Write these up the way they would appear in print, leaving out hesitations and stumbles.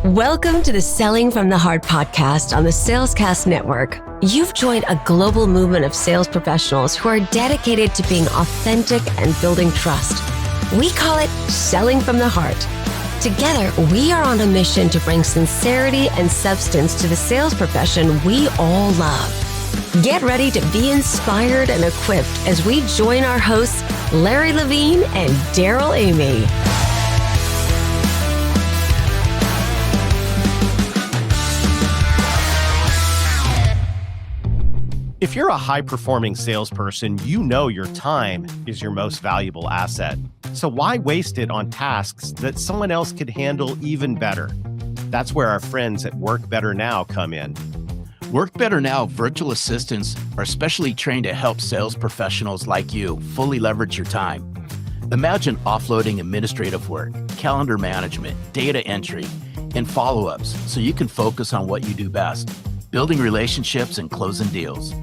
Welcome to the Selling from the Heart podcast on the Salescast Network. You've joined a global movement of sales professionals who are dedicated to being authentic and building trust. We call it Selling from the Heart. Together, we are on a mission to bring sincerity and substance to the sales profession we all love. Get ready to be inspired and equipped as we join our hosts, Larry Levine and Darrell Amy. If you're a high-performing salesperson, you know your time is your most valuable asset. So why waste it on tasks that someone else could handle even better? That's where our friends at Work Better Now come in. Work Better Now virtual assistants are specially trained to help sales professionals like you fully leverage your time. Imagine offloading administrative work, calendar management, data entry, and follow-ups so you can focus on what you do best, building relationships and closing deals.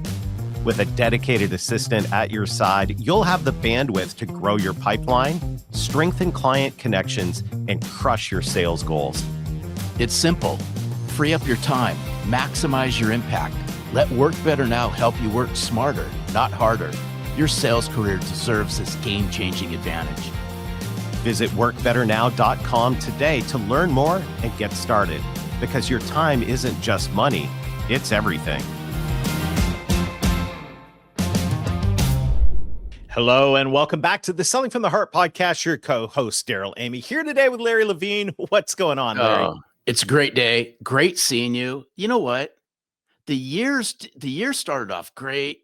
With a dedicated assistant at your side, you'll have the bandwidth to grow your pipeline, strengthen client connections, and crush your sales goals. It's simple. Free up your time, maximize your impact. Let Work Better Now help you work smarter, not harder. Your sales career deserves this game-changing advantage. Visit workbetternow.com today to learn more and get started, because your time isn't just money, it's everything. Hello and welcome back to the Selling from the Heart podcast. Your co-host, Darrell Amy, here today with Larry Levine. What's going on, Larry? It's a great day. Great seeing you. You know what? The year started off great.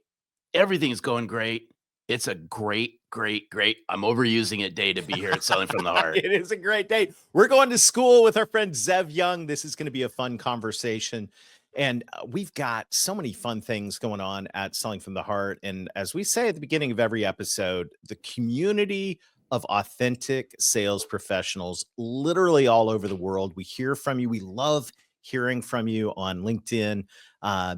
Everything's going great. It's a great, I'm overusing it day to be here at Selling from the Heart. It is a great day. We're going to school with our friend Zev Young. This is going to be a fun conversation. And we've got so many fun things going on at Selling from the Heart. And as we say at the beginning of every episode, the community of authentic sales professionals literally all over the world. We hear from you. We love hearing from you on LinkedIn.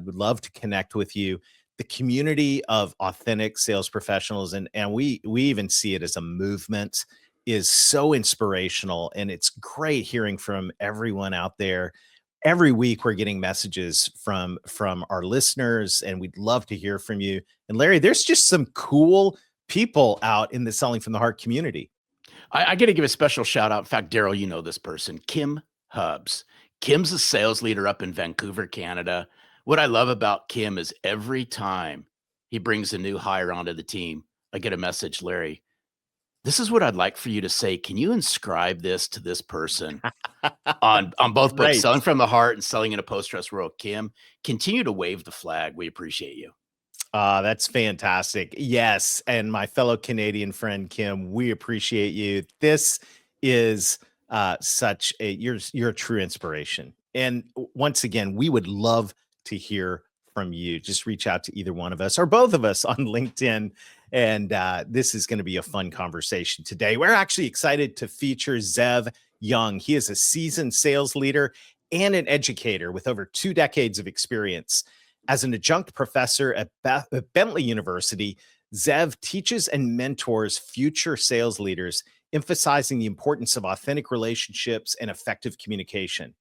We'd love to connect with you. The community of authentic sales professionals, and we even see it as a movement, is so inspirational. And it's great hearing from everyone out there. Every week we're getting messages from our listeners, and we'd love to hear from you. And Larry, there's just some cool people out in the Selling from the Heart community. I got to give a special shout out. In fact, Darrell, you know this person, Kim Hubbs. Kim's a sales leader up in Vancouver, Canada. What I love about Kim is every time he brings a new hire onto the team, I get a message, Larry, this is what I'd like for you to say. Can you inscribe this to this person on both books, Selling from the Heart and Selling in a Post-Trust World? Kim, continue to wave the flag. We appreciate you. That's fantastic. Yes. And my fellow Canadian friend, Kim, we appreciate you. This is you're a true inspiration. And once again, we would love to hear from you. Just reach out to either one of us or both of us on LinkedIn. And this is going to be a fun conversation today. We're actually excited to feature Zev Young. He is a seasoned sales leader and an educator with over 2 decades of experience. As an adjunct professor at Bentley University, Zev teaches and mentors future sales leaders, emphasizing the importance of authentic relationships and effective communication.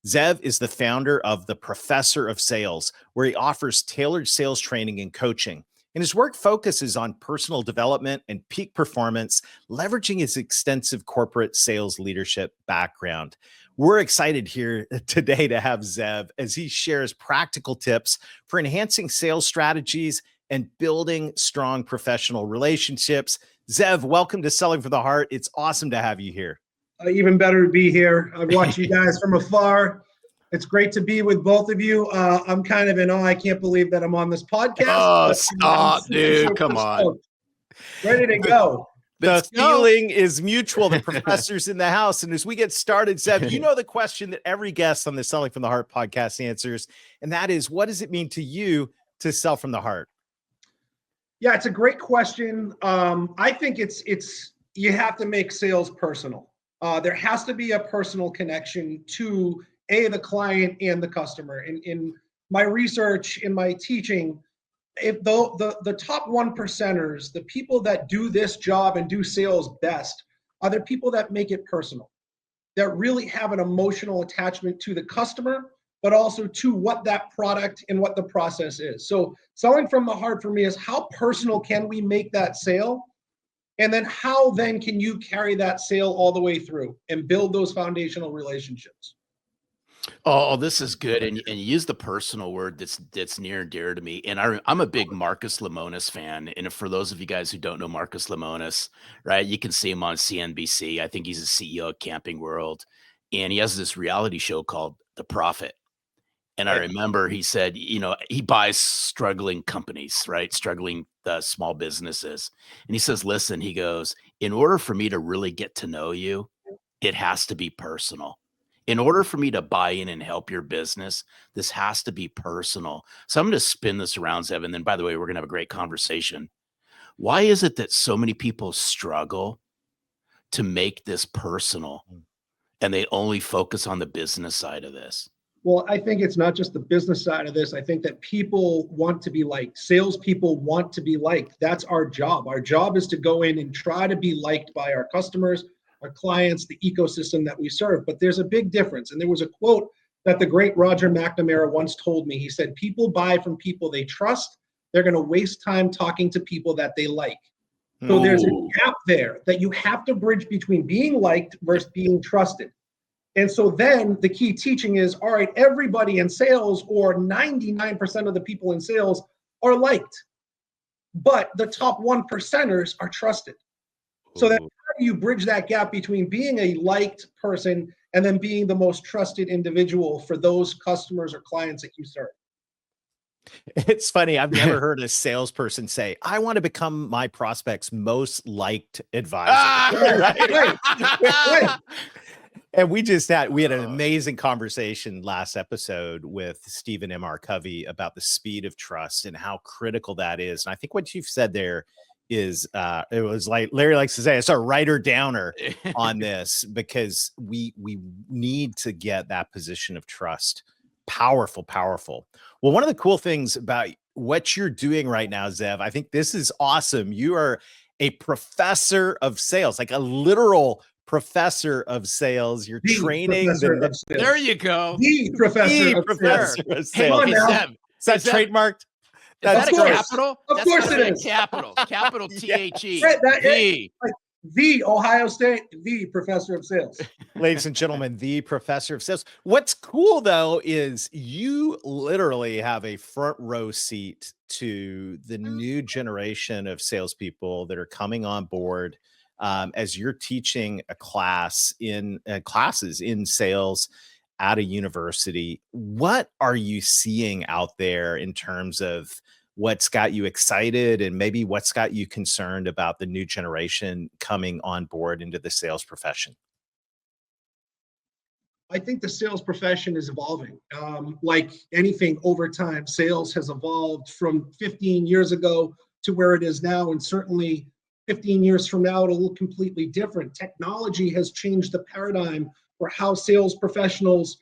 Zev is the founder of the Professor of Sales, where he offers tailored sales training and coaching. And his work focuses on personal development and peak performance, leveraging his extensive corporate sales leadership background. We're excited here today to have Zev as he shares practical tips for enhancing sales strategies and building strong professional relationships. Zev, welcome to Selling from the Heart. It's awesome to have you here. Even better to be here. I've watched you guys from afar. It's great to be with both of you. I'm kind of in awe. I can't believe that I'm on this podcast. Oh, stop, dude. Come on. Ready to go. The feeling is mutual. The professor's in the house. And as we get started, Zev, you know the question that every guest on the Selling from the Heart podcast answers, and that is, what does it mean to you to sell from the heart? Yeah, it's a great question. I think it's you have to make sales personal. There has to be a personal connection to the client and the customer. In my research, in my teaching, if the top 1%ers, the people that do this job and do sales best, are the people that make it personal. that really have an emotional attachment to the customer, but also to what that product and what the process is. So selling from the heart for me is how personal can we make that sale? And then how then can you carry that sale all the way through and build those foundational relationships? Oh, this is good. And you use the personal word that's near and dear to me. And I'm a big Marcus Lemonis fan. And for those of you guys who don't know Marcus Lemonis, right, you can see him on CNBC. I think he's the CEO of Camping World. And he has this reality show called The Prophet. And I remember he said, he buys struggling companies, right? Struggling small businesses. And he says, listen, he goes, in order for me to really get to know you, it has to be personal. In order for me to buy in and help your business, this has to be personal. So I'm going to spin this around, Zev. And then, by the way, we're going to have a great conversation. Why is it that so many people struggle to make this personal and they only focus on the business side of this? Well, I think it's not just the business side of this. I think that people want to be liked. Salespeople want to be liked. That's our job. Our job is to go in and try to be liked by our customers, our clients, the ecosystem that we serve. But there's a big difference. And there was a quote that the great Roger McNamara once told me. He said, people buy from people they trust. They're going to waste time talking to people that they like. So there's a gap there that you have to bridge between being liked versus being trusted. And so then the key teaching is, all right, everybody in sales or 99% of the people in sales are liked, but the top 1%ers are trusted. So that how do you bridge that gap between being a liked person and then being the most trusted individual for those customers or clients that you serve? It's funny. I've never heard a salesperson say, I want to become my prospect's most liked advisor. Right. And we had an amazing conversation last episode with Stephen M.R. Covey about the speed of trust and how critical that is. And I think what you've said there is, it was like Larry likes to say, it's a writer downer on this, because we need to get that position of trust. Powerful, powerful. Well, one of the cool things about what you're doing right now, Zev, I think this is awesome. You are a professor of sales, like a literal professor of sales. You're training there you go. The professor of sales. Come on now. Is that trademarked? That's capital? Of course it is. Capital THE. The Ohio State, the professor of sales. Ladies and gentlemen, the professor of sales. What's cool, though, is you literally have a front row seat to the new generation of salespeople that are coming on board as you're teaching a class in classes in sales at a university. What are you seeing out there in terms of what's got you excited and maybe what's got you concerned about the new generation coming on board into the sales profession? I think the sales profession is evolving. Like anything over time, sales has evolved from 15 years ago to where it is now. And certainly 15 years from now, it'll look completely different. Technology has changed the paradigm for how sales professionals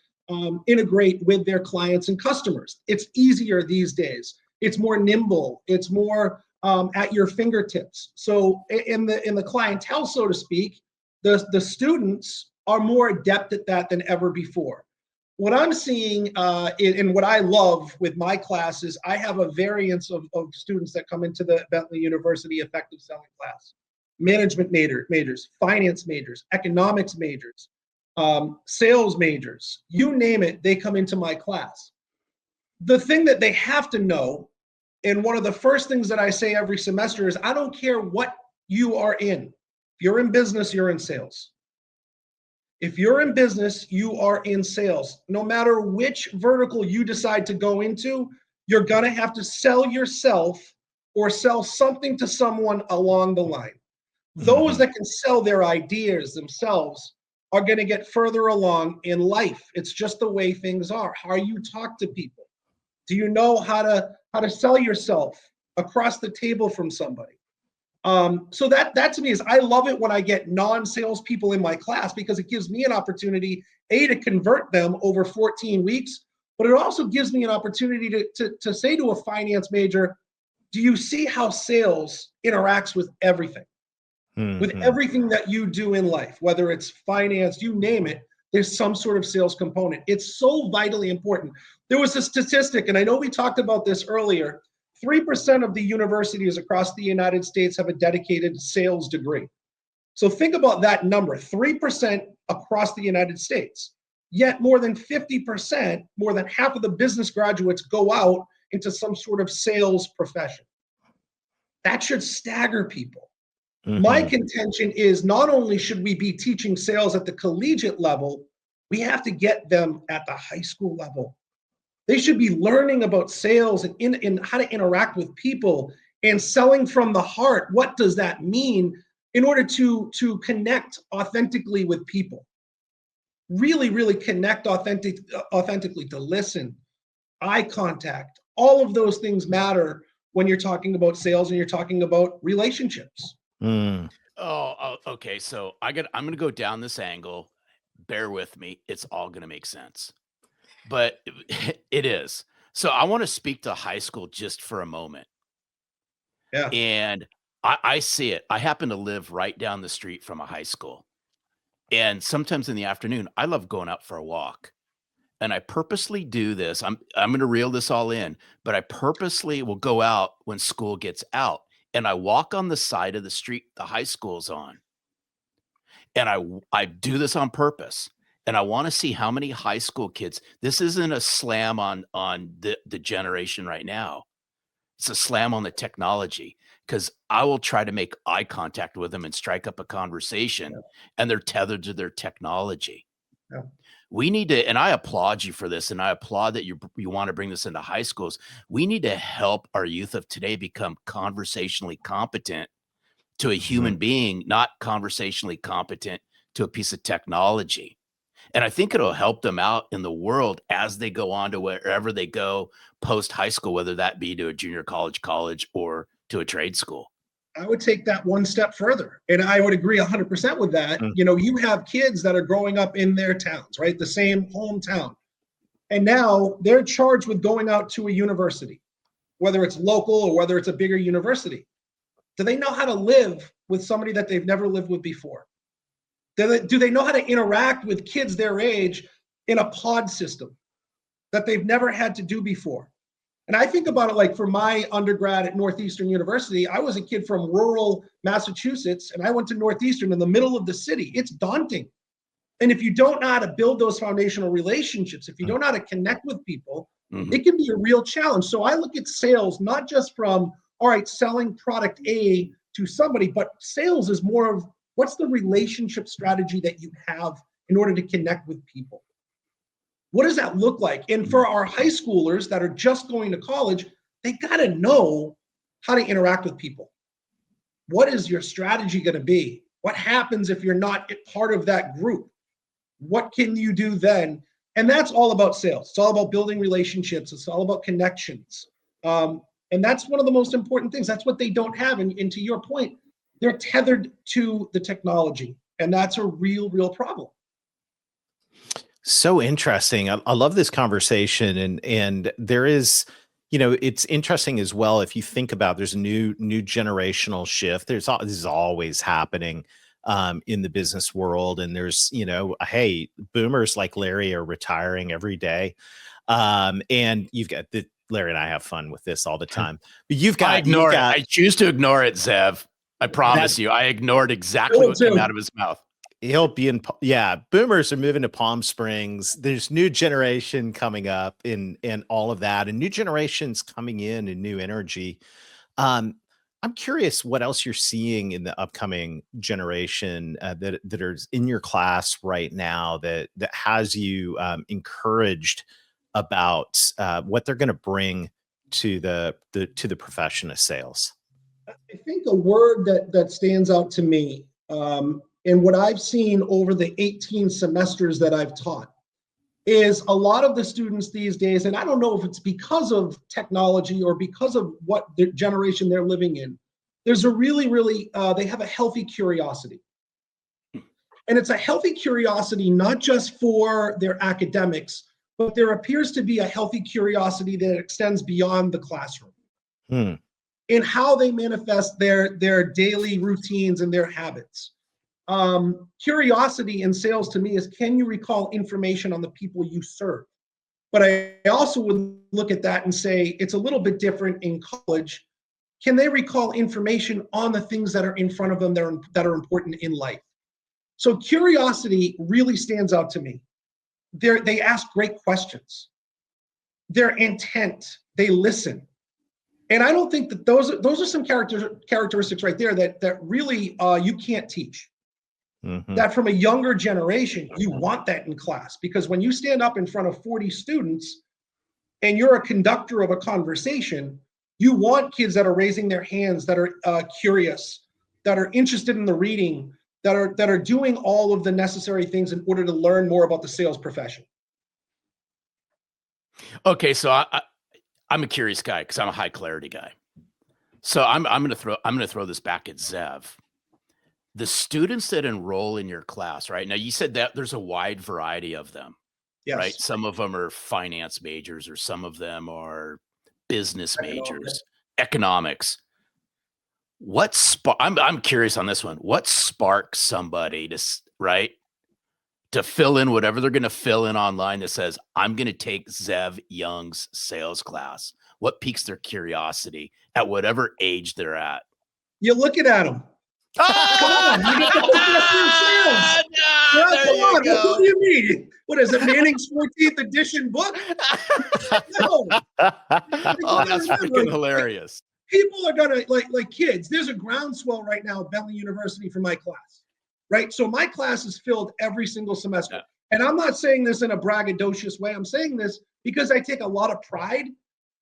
integrate with their clients and customers. It's easier these days. It's more nimble. It's more at your fingertips. So in the clientele, so to speak, the students are more adept at that than ever before. What I'm seeing and what I love with my classes, I have a variance of students that come into the Bentley University effective selling class. Management majors, finance majors, economics majors, sales majors, you name it, they come into my class. The thing that they have to know, and one of the first things that I say every semester is, I don't care what you are in. If you're in business, you're in sales. If you're in business, you are in sales. No matter which vertical you decide to go into, you're going to have to sell yourself or sell something to someone along the line. Those that can sell their ideas themselves are going to get further along in life. It's just the way things are. How you talk to people. Do you know how to sell yourself across the table from somebody? So that to me is, I love it when I get non-sales people in my class, because it gives me an opportunity, to convert them over 14 weeks, but it also gives me an opportunity to say to a finance major, do you see how sales interacts with everything? With Mhm. everything that you do in life, whether it's finance, you name it, there's some sort of sales component. It's so vitally important. There was a statistic, and I know we talked about this earlier. 3% of the universities across the United States have a dedicated sales degree. So think about that number, 3% across the United States. Yet more than 50%, more than half of the business graduates go out into some sort of sales profession. That should stagger people. My Mhm. contention is not only should we be teaching sales at the collegiate level, we have to get them at the high school level. They should be learning about sales and in how to interact with people and selling from the heart. What does that mean in order to connect authentically with people? Really, really connect authentically, to listen, eye contact. All of those things matter when you're talking about sales and you're talking about relationships. Mm. Okay. So I'm gonna go down this angle. Bear with me. It's all gonna make sense. But it is. So I want to speak to high school just for a moment. Yeah. And I see it. I happen to live right down the street from a high school. And sometimes in the afternoon, I love going out for a walk. And I purposely do this. I'm going to reel this all in, but I purposely will go out when school gets out, and I walk on the side of the street the high school's on. And I do this on purpose. And I want to see how many high school kids. This isn't a slam on the generation right now. It's a slam on the technology, because I will try to make eye contact with them and strike up a conversation, Yeah. and they're tethered to their technology. Yeah. We need to, and I applaud you for this, and I applaud that you want to bring this into high schools. We need to help our youth of today become conversationally competent to a human Mhm. being, not conversationally competent to a piece of technology. And I think it'll help them out in the world as they go on to wherever they go post high school, whether that be to a junior college, or to a trade school. I would take that one step further. And I would agree 100% with that. Mm. You know, you have kids that are growing up in their towns, right? The same hometown. And now they're charged with going out to a university, whether it's local or whether it's a bigger university. Do they know how to live with somebody that they've never lived with before? Do they know how to interact with kids their age in a pod system that they've never had to do before? And I think about it like for my undergrad at Northeastern University, I was a kid from rural Massachusetts and I went to Northeastern in the middle of the city. It's daunting. And if you don't know how to build those foundational relationships, if you don't know how to connect with people, Mhm. it can be a real challenge. So I look at sales not just from, all right, selling product A to somebody, but sales is more of what's the relationship strategy that you have in order to connect with people? What does that look like? And for our high schoolers that are just going to college, they got to know how to interact with people. What is your strategy going to be? What happens if you're not part of that group? What can you do then? And that's all about sales. It's all about building relationships. It's all about connections. And that's one of the most important things. That's what they don't have. And to your point, they're tethered to the technology. And that's a real, real problem. So interesting. I love this conversation, and there is, it's interesting as well. If you think about, there's a new generational shift. This is always happening in the business world, and there's, hey, boomers like Larry are retiring every day, and you've got Larry and I have fun with this all the time. But you've I got ignore it. I choose to ignore it, Zev. I promise that you. I ignored exactly what came out of his mouth. he'll be in. Yeah, boomers are moving to Palm Springs. There's new generation coming up and all of that, and new generations coming in and new energy. Um, I'm curious what else you're seeing in the upcoming generation that are in your class right now that has you encouraged about what they're going to bring to the profession of sales. I think a word that stands out to me, and what I've seen over the 18 semesters that I've taught, is a lot of the students these days, and I don't know if it's because of technology or because of what the generation they're living in, there's a really, really, they have a healthy curiosity. And it's a healthy curiosity, not just for their academics, but there appears to be a healthy curiosity that extends beyond the classroom. Hmm. in how they manifest their daily routines and their habits. Curiosity in sales to me is, can you recall information on the people you serve? But I also would look at that and say it's a little bit different in college. Can they recall information on the things that are in front of them that are important in life? So curiosity really stands out to me. They ask great questions. Their intent, they listen. And I don't think that those are some characteristics right there that really you can't teach. Mm-hmm. That from a younger generation, you want that in class, because when you stand up in front of 40 students and you're a conductor of a conversation, you want kids that are raising their hands, that are curious, that are interested in the reading, that are doing all of the necessary things in order to learn more about the sales profession. Okay, so I'm a curious guy because I'm a high clarity guy. So I'm gonna throw this back at Zev. The students that enroll in your class, right? Now you said that there's a wide variety of them, Yes. right? Some of them are finance majors, or some of them are business majors, economics. I'm curious on this one. What sparks somebody to fill in whatever they're going to fill in online that says, I'm going to take Zev Young's sales class? What piques their curiosity at whatever age they're at? You're looking at them. Come on, you get the professor of sales. Come on, what do you mean? What is it, Manning's 14th edition book? No. Oh, that's freaking hilarious. People are gonna like kids. There's a groundswell right now at Bentley University for my class, right? So my class is filled every single semester. Yeah. And I'm not saying this in a braggadocious way. I'm saying this because I take a lot of pride.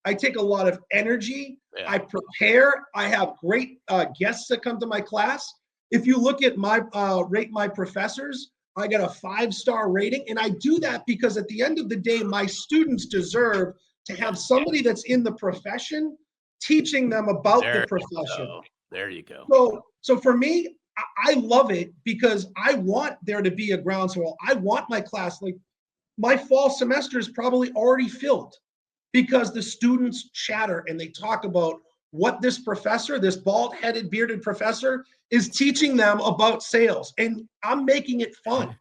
I take a lot of energy. Yeah. I prepare. I have great guests that come to my class. If you look at my rate my professors, I get a 5-star rating. And I do that because at the end of the day, my students deserve to have somebody that's in the profession teaching them about the profession. There you go. So for me, I love it because I want there to be a groundswell. I want my class, like my fall semester is probably already filled because the students chatter and they talk about what this professor, this bald-headed, bearded professor, is teaching them about sales. And I'm making it fun.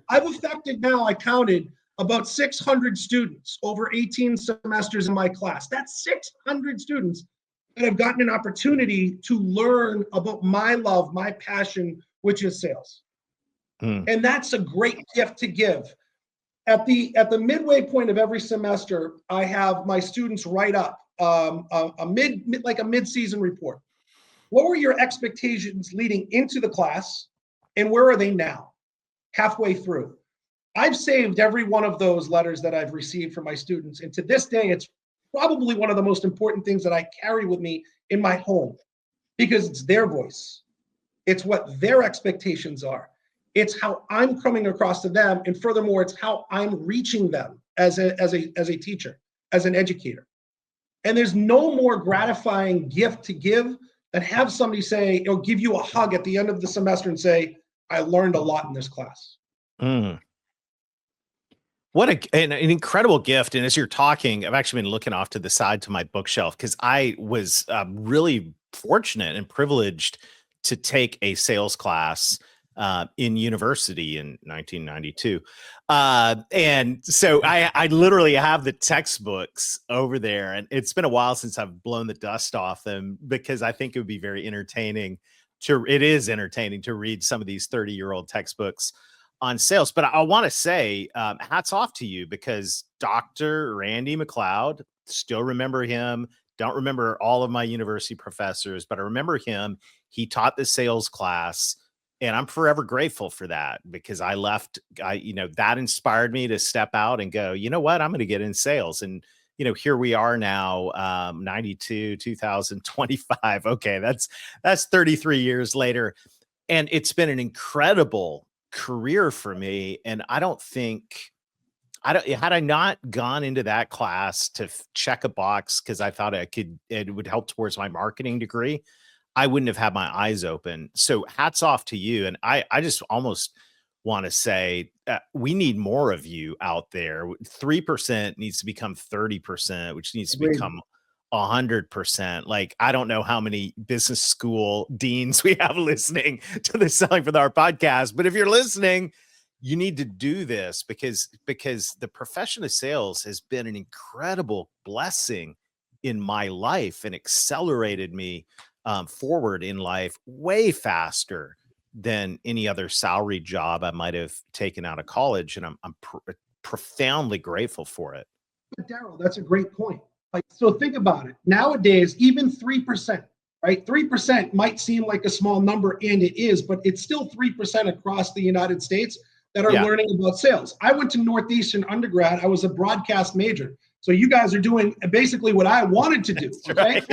I've affected now, I counted, about 600 students over 18 semesters in my class. That's 600 students that have gotten an opportunity to learn about my love, my passion, which is sales. And that's a great gift to give. At the midway point of every semester, I have my students write up a mid-season report. What were your expectations leading into the class, and where are they now, halfway through? I've saved every one of those letters that I've received from my students, and to this day, it's probably one of the most important things that I carry with me in my home, because it's their voice. It's what their expectations are. It's how I'm coming across to them, and furthermore, it's how I'm reaching them as a teacher, as an educator. And there's no more gratifying gift to give than have somebody say, or give you a hug at the end of the semester and say, I learned a lot in this class. What an incredible gift. And as you're talking, I've actually been looking off to the side to my bookshelf because I was really fortunate and privileged to take a sales class in university in 1992. And so I literally have the textbooks over there, and it's been a while since I've blown the dust off them because I think it would be very entertaining it is entertaining to read some of these 30-year-old textbooks on sales. But I want to say hats off to you because Dr. Randy McLeod, still remember him. Don't remember all of my university professors, but I remember him. He taught the sales class. And I'm forever grateful for that because that inspired me to step out and go, you know what, I'm going to get in sales. And, here we are now, 92, 2025. Okay. That's 33 years later. And it's been an incredible career for me. And had I not gone into that class to check a box because I thought it would help towards my marketing degree, I wouldn't have had my eyes open. So hats off to you. And I just almost want to say we need more of you out there. 3% needs to become 30%, which needs to become 100%. Like, I don't know how many business school deans we have listening to the Selling for the Heart podcast, but if you're listening, you need to do this because the profession of sales has been an incredible blessing in my life and accelerated me forward in life way faster than any other salary job I might have taken out of college. And I'm profoundly grateful for it. Darrell, that's a great point. Like, so think about it. Nowadays, even 3%, right? 3% might seem like a small number, and it is, but it's still 3% across the United States that are learning about sales. I went to Northeastern undergrad. I was a broadcast major. So you guys are doing basically what I wanted to do. Okay. Right.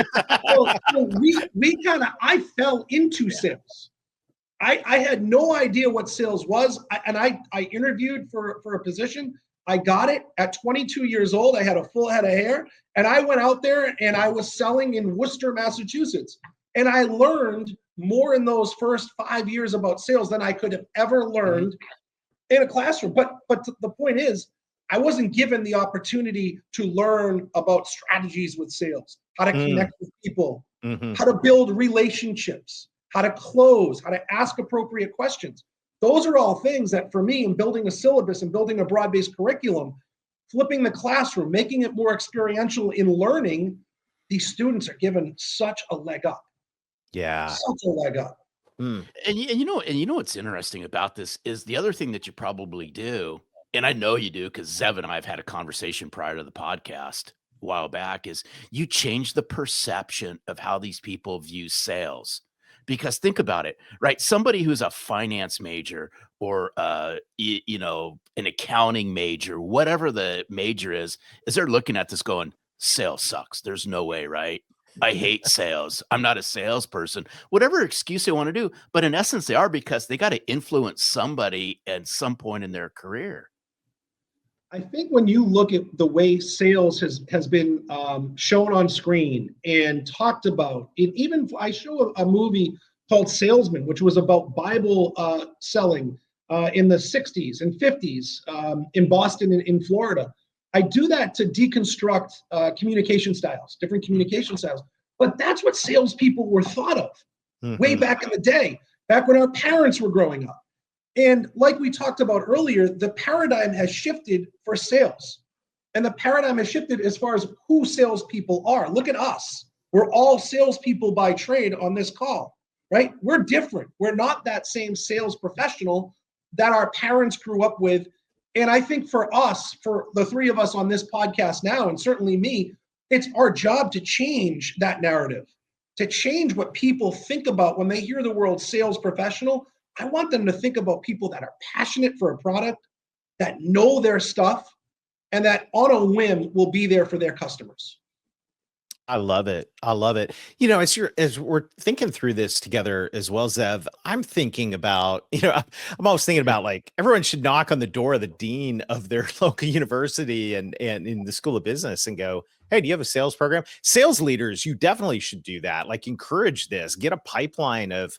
so I fell into sales. I had no idea what sales was. I interviewed for a position. I got it at 22 years old. I had a full head of hair, and I went out there and I was selling in Worcester, Massachusetts. And I learned more in those first 5 years about sales than I could have ever learned in a classroom. But the point is, I wasn't given the opportunity to learn about strategies with sales, how to connect with people, how to build relationships, how to close, how to ask appropriate questions. Those are all things that, for me, in building a syllabus and building a broad-based curriculum, flipping the classroom, making it more experiential in learning, these students are given such a leg up. Yeah. Such a leg up. And you know what's interesting about this is the other thing that you probably do, and I know you do because Zev and I have had a conversation prior to the podcast a while back, is you change the perception of how these people view sales. Because think about it, right? Somebody who's a finance major or an accounting major, whatever the major is they're looking at this going, sales sucks. There's no way, right? I hate sales. I'm not a salesperson. Whatever excuse they want to do, but in essence, they are, because they got to influence somebody at some point in their career. I think when you look at the way sales has been shown on screen and talked about, even I show a movie called Salesman, which was about Bible selling in the 60s and 50s in Boston and in Florida. I do that to deconstruct communication styles, different communication styles. But that's what salespeople were thought of way back in the day, back when our parents were growing up. And like we talked about earlier, the paradigm has shifted for sales. And the paradigm has shifted as far as who salespeople are. Look at us. We're all salespeople by trade on this call, right? We're different. We're not that same sales professional that our parents grew up with. And I think for us, for the three of us on this podcast now, and certainly me, it's our job to change that narrative, to change what people think about when they hear the word sales professional. I want them to think about people that are passionate for a product, that know their stuff, and that on a whim will be there for their customers. I love it. I love it. You know, as we're thinking through this together as well, Zev, I'm thinking about, I'm always thinking about, like, everyone should knock on the door of the dean of their local university and in the School of Business and go, hey, do you have a sales program? Sales leaders, you definitely should do that. Like, encourage this, get a pipeline of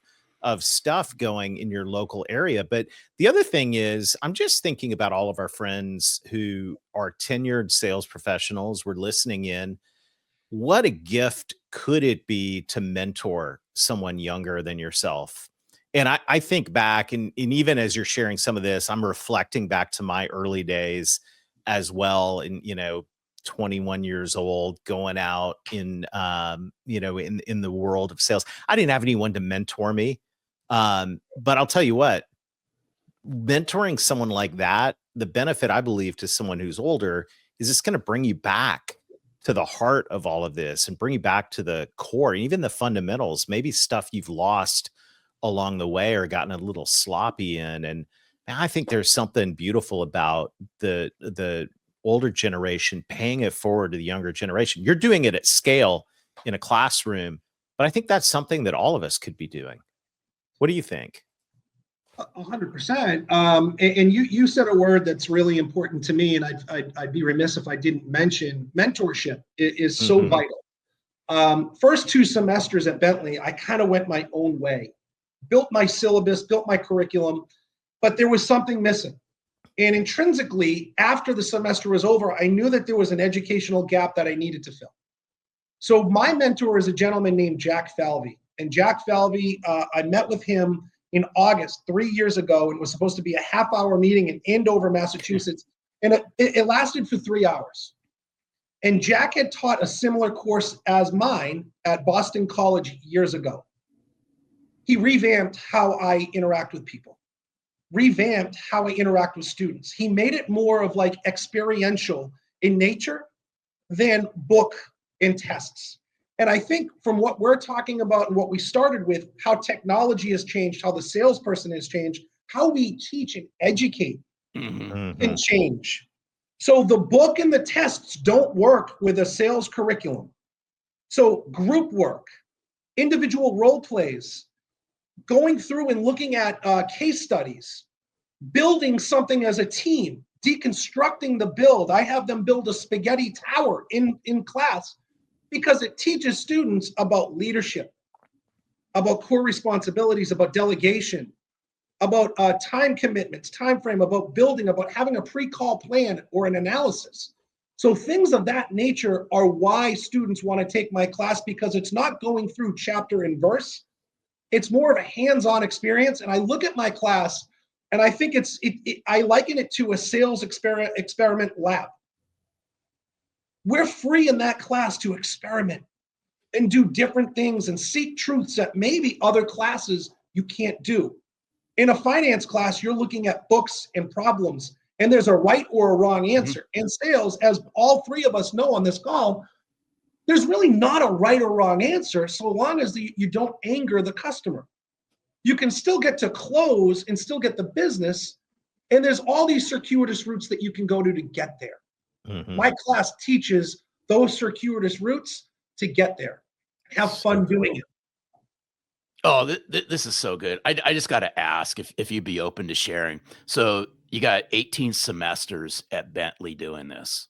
stuff going in your local area. But the other thing is, I'm just thinking about all of our friends who are tenured sales professionals. We're listening in. What a gift could it be to mentor someone younger than yourself? And I think back, and even as you're sharing some of this, I'm reflecting back to my early days as well. And, 21 years old, going out in the world of sales. I didn't have anyone to mentor me. But I'll tell you what, mentoring someone like that, the benefit, I believe, to someone who's older is it's going to bring you back to the heart of all of this and bring you back to the core, and even the fundamentals, maybe stuff you've lost along the way or gotten a little sloppy in. And I think there's something beautiful about the older generation paying it forward to the younger generation. You're doing it at scale in a classroom, but I think that's something that all of us could be doing. What do you think? 100%. And you said a word that's really important to me, and I'd be remiss if I didn't mention mentorship is so vital. First 2 semesters at Bentley, I kind of went my own way, built my syllabus, built my curriculum, but there was something missing. And intrinsically, after the semester was over, I knew that there was an educational gap that I needed to fill. So my mentor is a gentleman named Jack Falvey. And Jack Falvey, I met with him in August 3 years ago, and it was supposed to be a half-hour meeting in Andover, Massachusetts. And it lasted for 3 hours. And Jack had taught a similar course as mine at Boston College years ago. He revamped how I interact with people, revamped how I interact with students. He made it more of like experiential in nature than book and tests. And I think from what we're talking about and what we started with, how technology has changed, how the salesperson has changed, how we teach and educate can change. So the book and the tests don't work with a sales curriculum. So group work, individual role plays, going through and looking at case studies, building something as a team, deconstructing the build. I have them build a spaghetti tower in class because it teaches students about leadership, about core responsibilities, about delegation, about time commitments, time frame, about building, about having a pre-call plan or an analysis. So things of that nature are why students want to take my class, because it's not going through chapter and verse. It's more of a hands-on experience. And I look at my class and I think I liken it to a sales experiment lab. We're free in that class to experiment and do different things and seek truths that maybe other classes you can't do. In a finance class, you're looking at books and problems, and there's a right or a wrong answer. In sales, as all three of us know on this call, there's really not a right or wrong answer so long as you don't anger the customer. You can still get to close and still get the business, and there's all these circuitous routes that you can go to get there. My class teaches those circuitous routes to get there. Have fun doing it. Oh, this is so good. I just got to ask if you'd be open to sharing. So you got 18 semesters at Bentley doing this.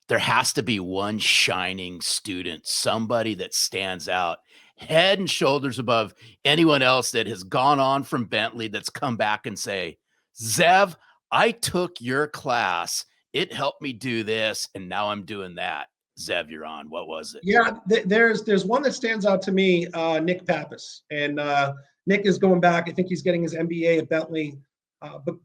There has to be one shining student, somebody that stands out head and shoulders above anyone else that has gone on from Bentley that's come back and say, Zev, I took your class. It helped me do this, and now I'm doing that. Zev, you're on. What was it? Yeah, there's one that stands out to me, Nick Pappas. And Nick is going back. I think he's getting his MBA at Bentley.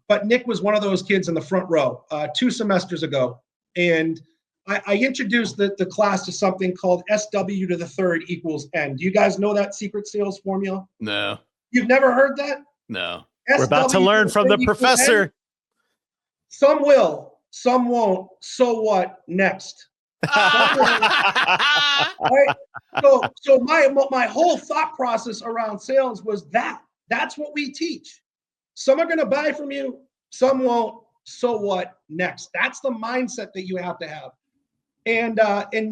But Nick was one of those kids in the front row 2 semesters ago. And I introduced the class to something called SW to the third equals N. Do you guys know that secret sales formula? No. You've never heard that? No. We're about to learn from the professor. N? Some will, some won't. So what? Next. Right? So my whole thought process around sales was that's what we teach. Some are going to buy from you, some won't. So what? Next. That's the mindset that you have to have. And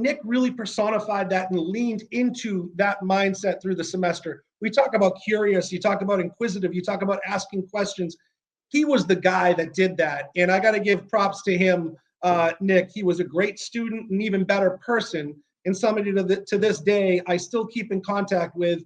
Nick really personified that and leaned into that mindset through the semester. We talk about curious, you talk about inquisitive, you talk about asking questions. He was the guy that did that. And I got to give props to him, Nick. He was a great student, an even better person, and somebody to this day I still keep in contact with.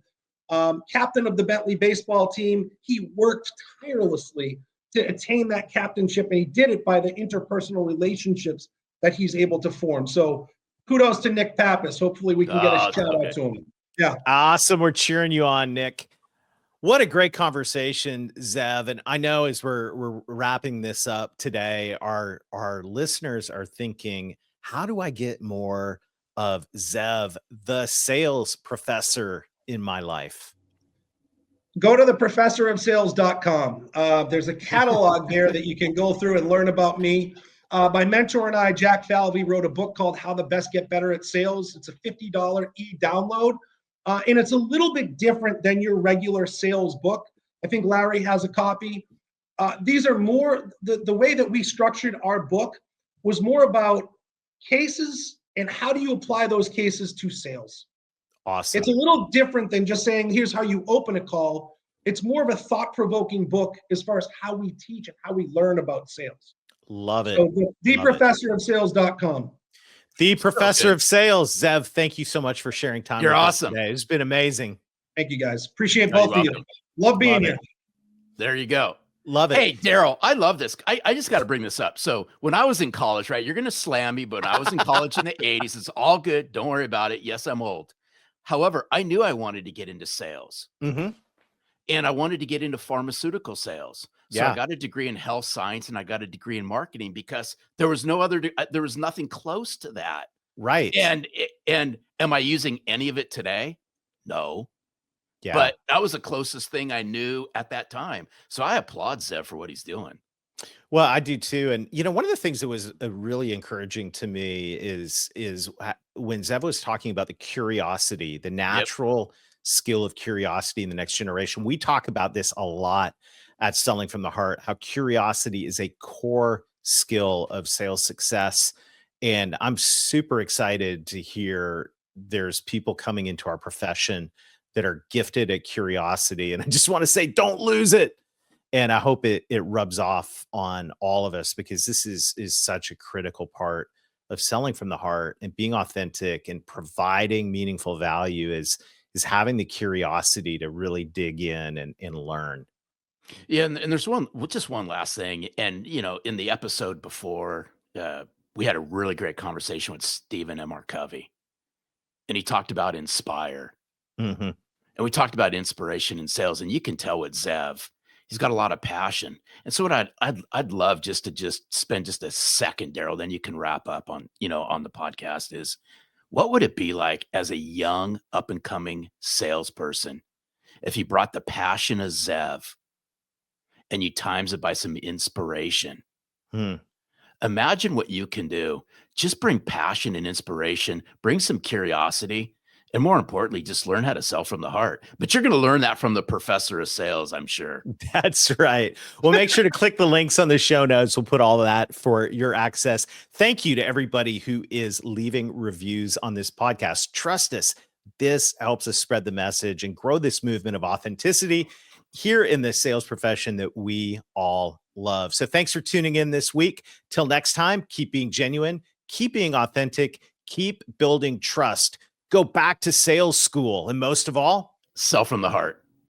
Captain of the Bentley baseball team. He worked tirelessly to attain that captainship, and he did it by the interpersonal relationships that he's able to form. So kudos to Nick Pappas. Hopefully we can get a shout out to him. Yeah. Awesome. We're cheering you on, Nick. What a great conversation, Zev. And I know as we're wrapping this up today, our listeners are thinking, how do I get more of Zev, the sales professor, in my life? Go to theprofessorofsales.com. There's a catalog there that you can go through and learn about me. My mentor and I, Jack Falvey, wrote a book called How the Best Get Better at Sales. It's a $50 e-download. And it's a little bit different than your regular sales book. I think Larry has a copy. These are more, the way that we structured our book was more about cases and how do you apply those cases to sales. Awesome. It's a little different than just saying, here's how you open a call. It's more of a thought-provoking book as far as how we teach and how we learn about sales. Love it. So theprofessorofsales.com. The Professor of Sales, Zev, thank you so much for sharing time You're with awesome. us today. It's been amazing. Thank you, guys. Appreciate both of you. Love being here. There you go. Love it. Hey, Darrell, I love this. I just got to bring this up. So when I was in college, right, you're going to slam me, but I was in college in the 80s. It's all good. Don't worry about it. Yes, I'm old. However, I knew I wanted to get into sales and I wanted to get into pharmaceutical sales. So I got a degree in health science and I got a degree in marketing because there was there was nothing close to that. Right. And am I using any of it today? No. Yeah. But that was the closest thing I knew at that time. So I applaud Zev for what he's doing. Well, I do too. And one of the things that was really encouraging to me is when Zev was talking about the curiosity, the natural skill of curiosity in the next generation. We talk about this a lot at Selling from the Heart, how curiosity is a core skill of sales success. And I'm super excited to hear there's people coming into our profession that are gifted at curiosity. And I just want to say, don't lose it. And I hope it rubs off on all of us, because this is such a critical part of selling from the heart and being authentic and providing meaningful value is having the curiosity to really dig in and learn. Yeah, and there's just one last thing. And in the episode before, we had a really great conversation with Stephen M. R. Covey, and he talked about inspire. Mm-hmm. And we talked about inspiration in sales, and you can tell with Zev, he's got a lot of passion. And so what I'd love just to spend just a second, Darrell, then you can wrap up on the podcast, is what would it be like as a young up and coming salesperson if you brought the passion of Zev and you times it by some inspiration? Imagine what you can do. Just bring passion and inspiration, bring some curiosity, and more importantly, just learn how to sell from the heart. But you're going to learn that from the professor of sales, I'm sure. That's right. Well, make sure to click the links on the show notes. We'll put all of that for your access. Thank you to everybody who is leaving reviews on this podcast. Trust us, this helps us spread the message and grow this movement of authenticity here in the sales profession that we all love. So thanks for tuning in this week. Till next time, keep being genuine, keep being authentic, keep building trust. Go back to sales school, and most of all, sell from the heart.